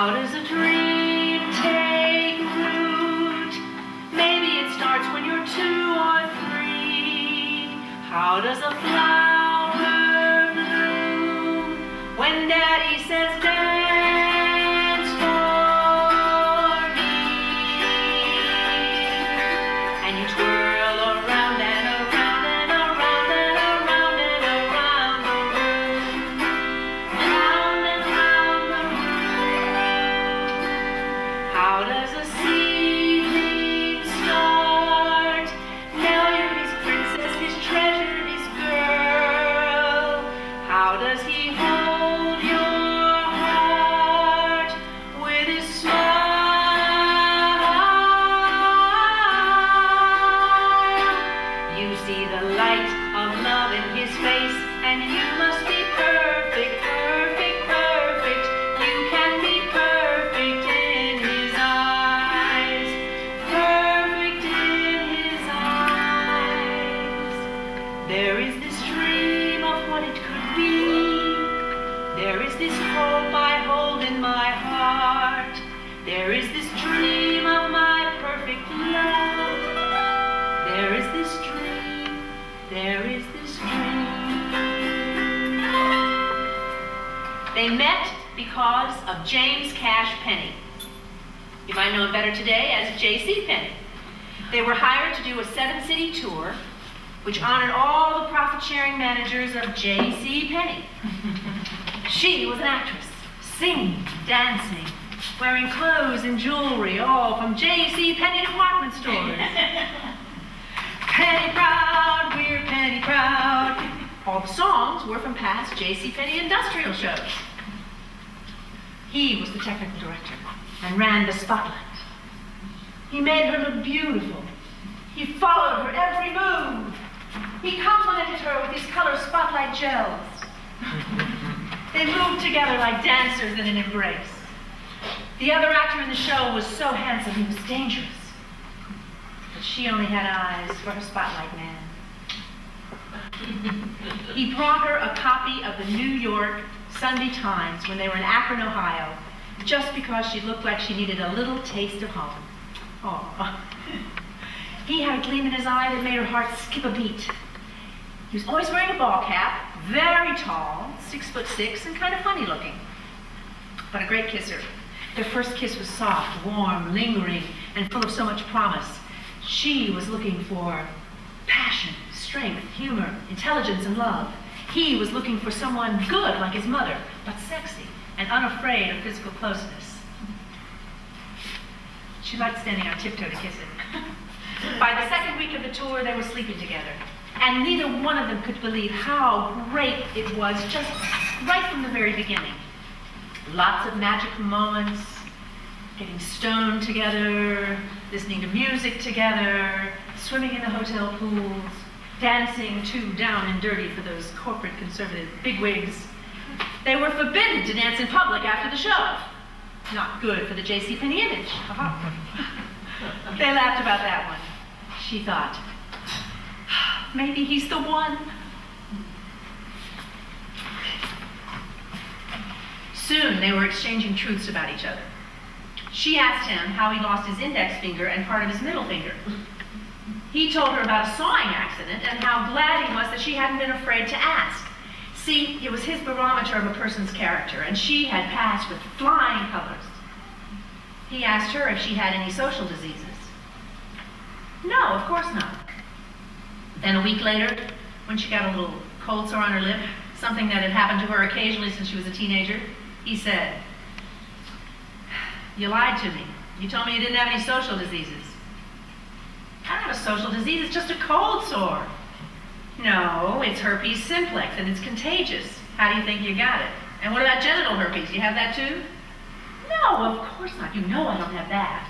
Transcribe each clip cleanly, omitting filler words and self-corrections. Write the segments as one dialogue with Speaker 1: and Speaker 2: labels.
Speaker 1: How does a dream take root? Maybe it starts when you're 2 or 3. How does a flower bloom? When Daddy says dance for me. And you twirl around and around and around and around and around the room. Round and round the room. How does a seedling start? Now you're his princess, his treasure, his girl. How does he hold your heart with his smile? You see the light of love in his face, and you must be perfect, perfect, perfect. You can be perfect in his eyes, perfect in his eyes. There is this dream of what it could be. There is this hope I hold in my heart. There is this dream of my perfect love. There is this dream. There is this dream. They met because of James Cash Penney. You might know him better today as J.C. Penney. They were hired to do a 7-city tour, which honored all the profit-sharing managers of J.C. Penney. She was an actress, singing, dancing, wearing clothes and jewelry, all from J.C. Penney department stores. Penny proud, we're penny proud. All the songs were from past J.C. Penney industrial shows. He was the technical director and ran the spotlight. He made her look beautiful. He followed her every move. He complimented her with his color spotlight gels. They moved together like dancers in an embrace. The other actor in the show was so handsome he was dangerous. But she only had eyes for her spotlight man. He brought her a copy of the New York Sunday Times when they were in Akron, Ohio, just because she looked like she needed a little taste of home. Aww. He had a gleam in his eye that made her heart skip a beat. He was always wearing a ball cap, very tall, 6'6", and kind of funny looking, but a great kisser. Their first kiss was soft, warm, lingering, and full of so much promise. She was looking for passion, strength, humor, intelligence, and love. He was looking for someone good like his mother, but sexy and unafraid of physical closeness. She liked standing on tiptoe to kiss him. By the second week of the tour, they were sleeping together, and neither one of them could believe how great it was just right from the very beginning. Lots of magic moments, getting stoned together, listening to music together, swimming in the hotel pools, dancing too down and dirty for those corporate conservative bigwigs. They were forbidden to dance in public after the show. Not good for the J.C. Penney image. They laughed about that one. She thought, maybe he's the one. Soon they were exchanging truths about each other. She asked him how he lost his index finger and part of his middle finger. He told her about a sawing accident and how glad he was that she hadn't been afraid to ask. See, it was his barometer of a person's character, and she had passed with flying colors. He asked her if she had any social diseases. No, of course not. Then a week later, when she got a little cold sore on her lip, something that had happened to her occasionally since she was a teenager, he said, "You lied to me. You told me you didn't have any social diseases." "I don't have a social disease, it's just a cold sore." "No, it's herpes simplex and it's contagious. How do you think you got it? And what about genital herpes? You have that too?" "No, of course not. You know I don't have that."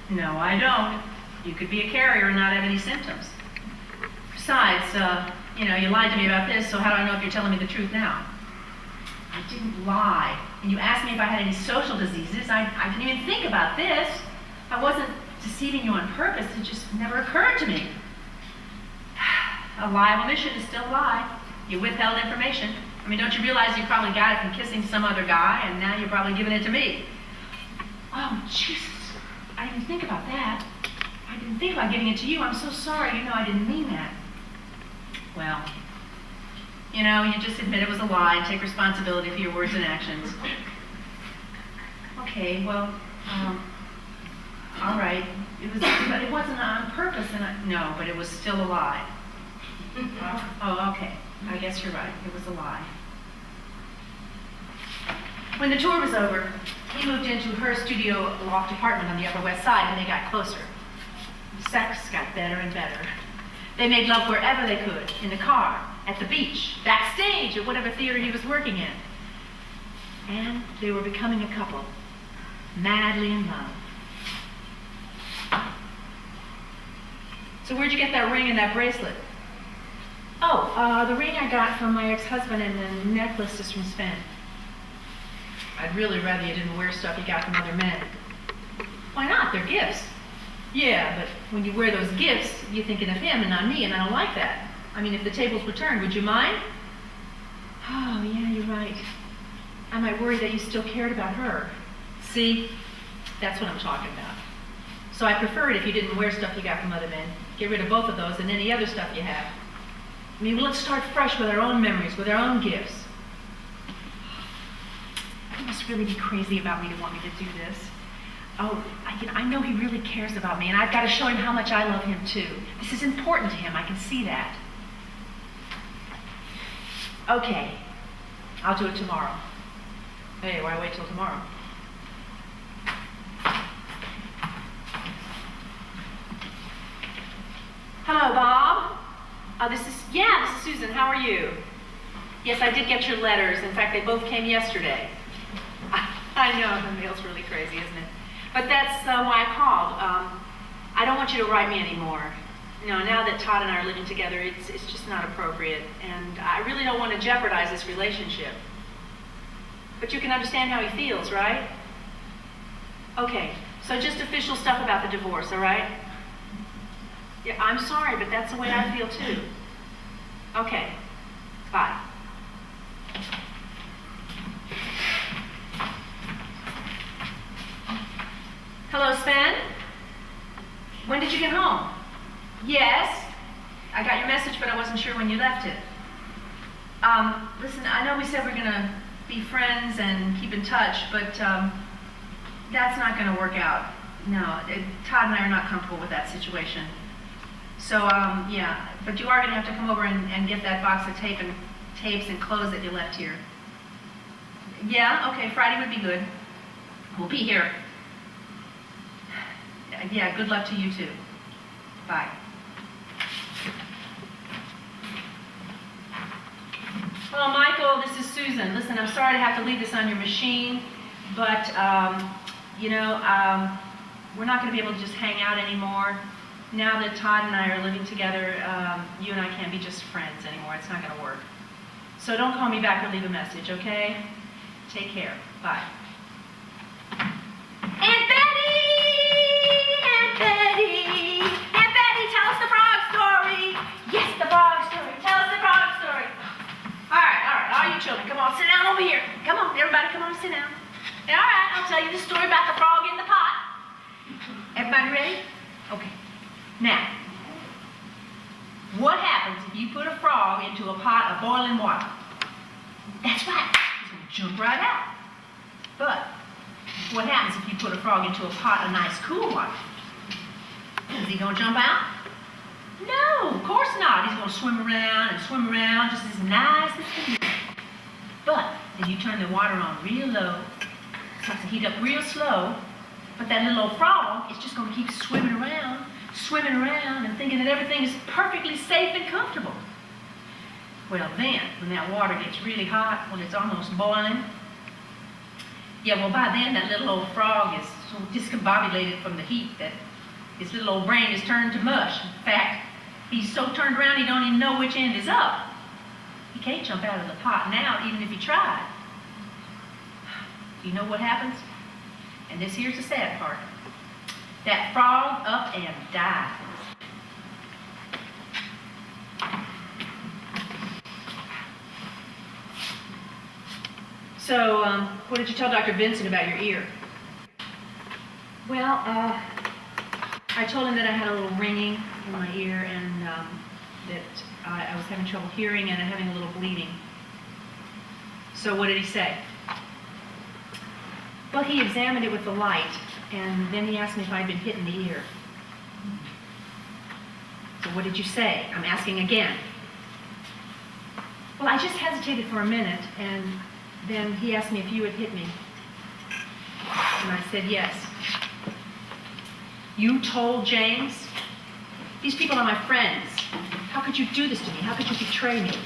Speaker 1: "No, I don't. You could be a carrier and not have any symptoms. Besides, you lied to me about this, so how do I know if you're telling me the truth now?" "I didn't lie. And you asked me if I had any social diseases. I didn't even think about this. I wasn't deceiving you on purpose. It just never occurred to me." A lie of omission is still a lie. You withheld information. I mean, don't you realize you probably got it from kissing some other guy, and now you're probably giving it to me? Oh, Jesus. I didn't think about that. I didn't think about giving it to you. I'm so sorry. You know, I didn't mean that. Well, you know, you just admit it was a lie and take responsibility for your words and actions. Okay, well, all right. But it wasn't on purpose, and no, but it was still a lie. Oh, okay. I guess you're right. It was a lie. When the tour was over, he moved into her studio loft apartment on the Upper West Side, and they got closer. Sex got better and better. They made love wherever they could, in the car, at the beach, backstage, at whatever theater he was working in. And they were becoming a couple, madly in love. So where'd you get that ring and that bracelet? Oh, the ring I got from my ex-husband, and the necklace is from Sven. I'd really rather you didn't wear stuff you got from other men. Why not? They're gifts. Yeah, but when you wear those gifts, you're thinking of him and not me, and I don't like that. I mean, if the tables were turned, would you mind? Oh, yeah, you're right. I might worry that you still cared about her. See? That's what I'm talking about. So I prefer it if you didn't wear stuff you got from other men. Get rid of both of those and any other stuff you have. I mean, let's start fresh with our own memories, with our own gifts. You must really be crazy about me to want me to do this. Oh, I know he really cares about me, and I've got to show him how much I love him too. This is important to him. I can see that. Okay, I'll do it tomorrow. Hey, why wait till tomorrow? Hello, Bob. This is Susan. How are you? Yes, I did get your letters. In fact, they both came yesterday. I know, the mail's really crazy, isn't it? But that's why I called. I don't want you to write me anymore. No, now that Todd and I are living together, it's just not appropriate, and I really don't want to jeopardize this relationship. But you can understand how he feels, right? Okay, so just official stuff about the divorce, all right? Yeah, I'm sorry, but that's the way I feel too. Okay, bye. Hello, Sven? When did you get home? Yes. I got your message, but I wasn't sure when you left it. Listen, I know we said we're gonna be friends and keep in touch, but that's not gonna work out. No, Todd and I are not comfortable with that situation. So, yeah, but you are gonna have to come over and get that box of tapes and clothes that you left here. Yeah, okay, Friday would be good. We'll be here. Yeah, good luck to you too. Bye. Hello, Michael, this is Susan. Listen, I'm sorry to have to leave this on your machine, but, we're not going to be able to just hang out anymore. Now that Todd and I are living together, you and I can't be just friends anymore. It's not going to work. So don't call me back or leave a message, okay? Take care. Bye. Aunt Betty! Aunt Betty! Aunt Betty, tell us the frog story! Yes, the frog story. Tell us the frog story. All right, all you children, come on, sit down over here. Come on, everybody, come on, sit down. All right, I'll tell you the story about the frog in the pot. Everybody ready? Okay. Now, what happens if you put a frog into a pot of boiling water? That's right, he's going to jump right out. But what happens if you put a frog into a pot of nice cool water? Is he going to jump out? No, of course not. He's going to swim around just as nice as can be. But then you turn the water on real low, starts to heat up real slow, but that little old frog is just going to keep swimming around, and thinking that everything is perfectly safe and comfortable. Well then, when that water gets really hot, when it's almost boiling, yeah, well by then that little old frog is so discombobulated from the heat that his little old brain is turned to mush. In fact, he's so turned around he don't even know which end is up. He can't jump out of the pot now, even if he tried. Do you know what happens? And this here's the sad part. That frog up and dies. So, what did you tell Dr. Vincent about your ear? Well, I told him that I had a little ringing in my ear and that I was having trouble hearing and having a little bleeding. So what did he say? Well, he examined it with the light, and then he asked me if I'd been hit in the ear. So what did you say? I'm asking again. Well, I just hesitated for a minute, and then he asked me if you had hit me. And I said yes. You told James? These people are my friends. How could you do this to me? How could you betray me?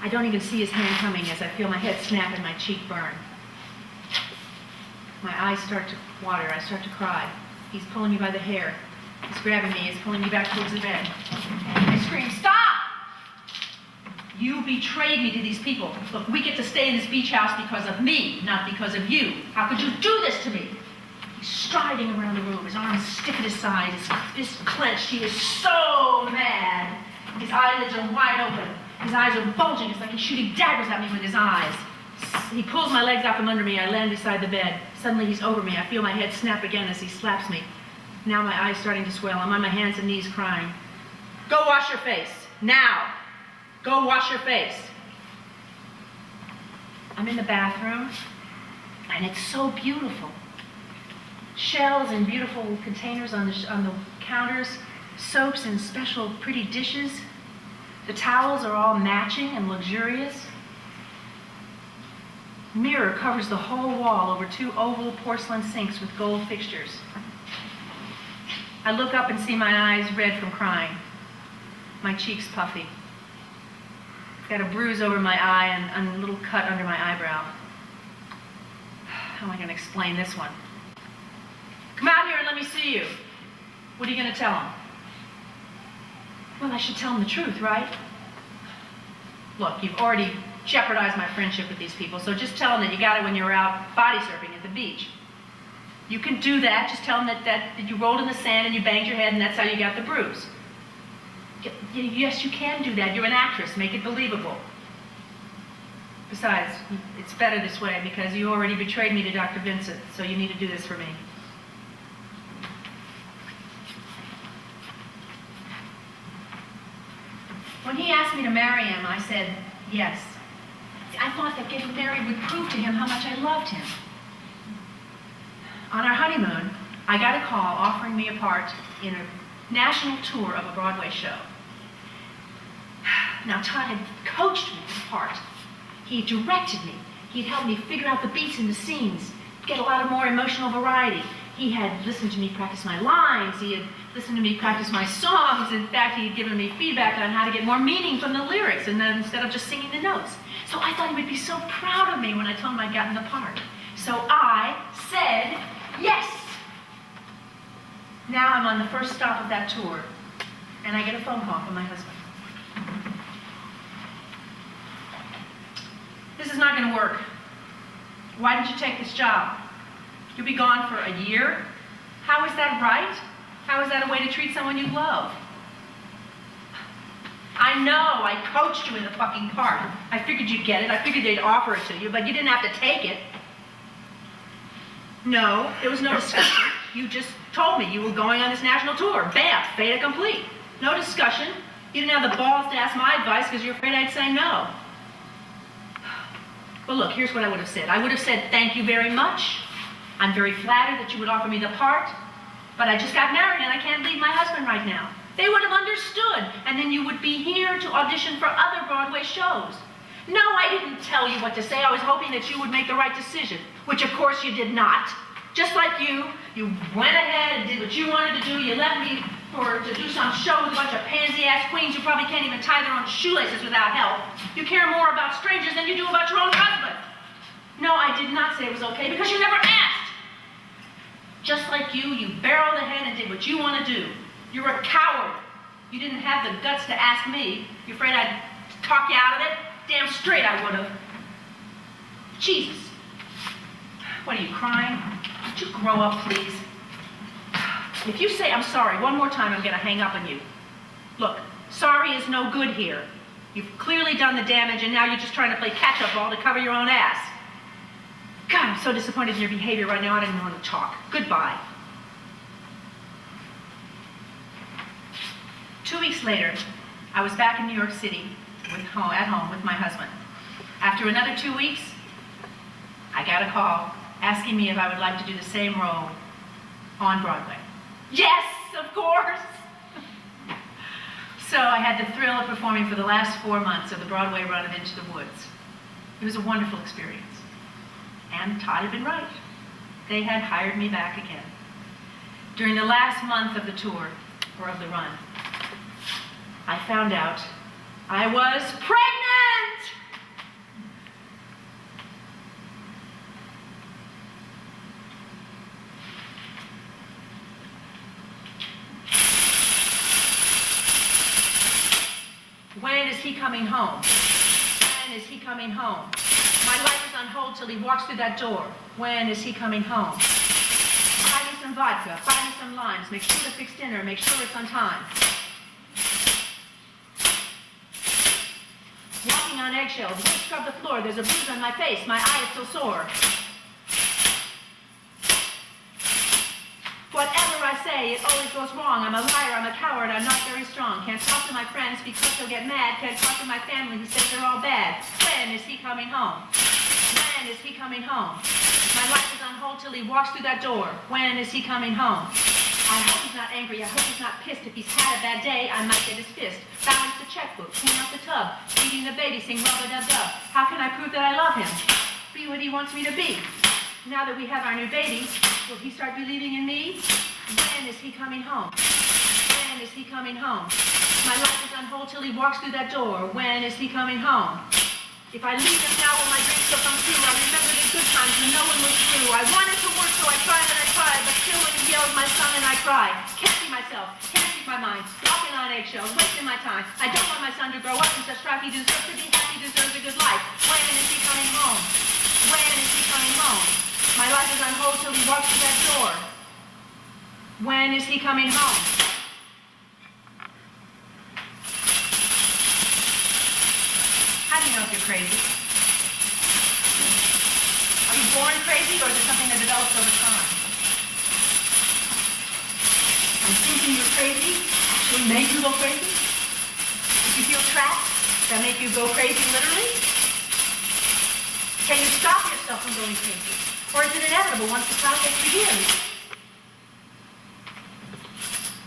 Speaker 1: I don't even see his hand coming as I feel my head snap and my cheek burn. My eyes start to water. I start to cry. He's pulling me by the hair. He's grabbing me. He's pulling me back towards the bed. I scream, "Stop! You betrayed me to these people. Look, we get to stay in this beach house because of me, not because of you. How could you do this to me?" He's striding around the room, his arms stiff at his side, his fist clenched. He is so mad. His eyelids are wide open. His eyes are bulging. It's like he's shooting daggers at me with his eyes. He pulls my legs out from under me. I land beside the bed. Suddenly he's over me. I feel my head snap again as he slaps me. Now my eyes starting to swell. I'm on my hands and knees crying. "Go wash your face. Now. Go wash your face." I'm in the bathroom, and it's so beautiful. Shells and beautiful containers on the counters, soaps and special pretty dishes. The towels are all matching and luxurious. Mirror covers the whole wall over 2 oval porcelain sinks with gold fixtures. I look up and see my eyes red from crying, my cheeks puffy. I've got a bruise over my eye and a little cut under my eyebrow. How am I going to explain this one? "Come out here and let me see you." What are you going to tell him? Well, I should tell him the truth, right? Look, you've already jeopardized my friendship with these people, so just tell them that you got it when you were out body surfing at the beach. You can do that. Just tell them that you rolled in the sand and you banged your head and that's how you got the bruise. Yes, you can do that. You're an actress. Make it believable. Besides, it's better this way because you already betrayed me to Dr. Vincent, so you need to do this for me. When he asked me to marry him, I said yes. See, I thought that getting married would prove to him how much I loved him. On our honeymoon, I got a call offering me a part in a national tour of a Broadway show. Now, Todd had coached me in the part. He directed me. He'd helped me figure out the beats and the scenes, get a lot of more emotional variety. He had listened to me practice my lines. He had listened to me practice my songs. In fact, he had given me feedback on how to get more meaning from the lyrics and then instead of just singing the notes. So I thought he would be so proud of me when I told him I'd gotten the part. So I said yes. Now I'm on the first stop of that tour, and I get a phone call from my husband. "This is not going to work. Why didn't you take this job? You'll be gone for a year? How is that right? How is that a way to treat someone you love?" "I know, I coached you in the fucking part. I figured you'd get it. I figured they'd offer it to you, but you didn't have to take it." "No, there was no discussion. You just told me you were going on this national tour. Bam, fait accompli. No discussion. You didn't have the balls to ask my advice because you're afraid I'd say no." Well, look, here's what I would have said. I would have said, "Thank you very much. I'm very flattered that you would offer me the part, but I just got married and I can't leave my husband right now." They would have understood, and then you would be here to audition for other Broadway shows. No, I didn't tell you what to say. I was hoping that you would make the right decision, which of course you did not. Just like you went ahead and did what you wanted to do. You left me to do some show with a bunch of pansy-ass queens who probably can't even tie their own shoelaces without help. You care more about strangers than you do about your own husband. No, I did not say it was okay because you never asked. Just like you barreled ahead and did what you want to do. You're a coward. You didn't have the guts to ask me. You're afraid I'd talk you out of it? Damn straight I would have. Jesus. What are you, crying? Would you grow up, please? If you say I'm sorry one more time, I'm going to hang up on you. Look, sorry is no good here. You've clearly done the damage, and now you're just trying to play catch-up ball to cover your own ass. God, I'm so disappointed in your behavior right now, I don't even want to talk. Goodbye. 2 weeks later, I was back in New York City at home with my husband. After another 2 weeks, I got a call asking me if I would like to do the same role on Broadway. Yes, of course! So I had the thrill of performing for the last 4 months of the Broadway run of Into the Woods. It was a wonderful experience. And Todd had been right. They had hired me back again. During the last month of the tour, or of the run, I found out I was pregnant! When is he coming home? When is he coming home? My life is on hold till he walks through that door. When is he coming home? Buy me some vodka, buy me some limes, make sure to fix dinner, make sure it's on time. Walking on eggshells, won't scrub the floor, there's a bruise on my face, my eye is still sore. Whatever I say, it always goes wrong. I'm a liar, I'm a coward, I'm not very strong. Can't talk to my friends because they'll get mad. Can't talk to my family, he says they're all bad. When is he coming home? When is he coming home? My life is on hold till he walks through that door. When is he coming home? I hope he's not angry, I hope he's not pissed. If he's had a bad day, I might get his fist. Balance the checkbook, clean out the tub, feeding the baby, sing rub-a-dub-dub. How can I prove that I love him? Be what he wants me to be. Now that we have our new baby, will he start believing in me? When is he coming home? When is he coming home? My life is on hold till he walks through that door. When is he coming home? If I leave him now, will my dreams still come true? I remember the good times when no one was through. I wanted to work, so I tried and I tried, but still when he yells my son and I cry. Can't see myself, can't speak my mind, walking on eggshells, wasting my time. I don't want my son to grow up in such strife. He deserves to be happy, he deserves a good life. When is he coming home? When is he coming home? My life is on hold till he walks through that door. When is he coming home? How do you know if you're crazy? Are you born crazy, or is it something that develops over time? And thinking you're crazy actually make you go crazy? If you feel trapped, that make you go crazy literally? Can you stop yourself from going crazy? Or is it inevitable once the process begins?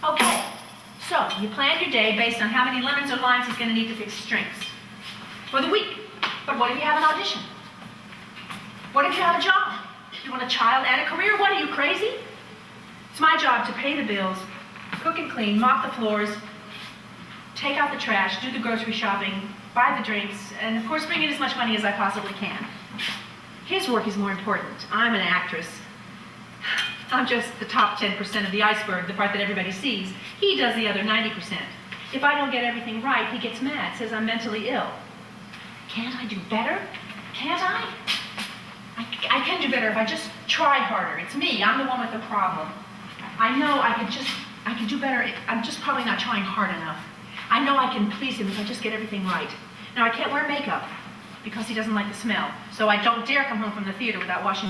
Speaker 1: Okay, so you plan your day based on how many lemons or limes he's going to need to fix strings for the week. But what if you have an audition? What if you have a job? You want a child and a career? What, are you crazy? It's my job to pay the bills, cook and clean, mop the floors, take out the trash, do the grocery shopping, buy the drinks, and of course bring in as much money as I possibly can. His work is more important. I'm an actress. I'm just the top 10% of the iceberg, the part that everybody sees. He does the other 90%. If I don't get everything right, he gets mad, says I'm mentally ill. Can't I do better? Can't I? I can do better if I just try harder. It's me, I'm the one with the problem. I know I can do better. I'm just probably not trying hard enough. I know I can please him if I just get everything right. Now I can't wear makeup because he doesn't like the smell. So I don't dare come home from the theater without washing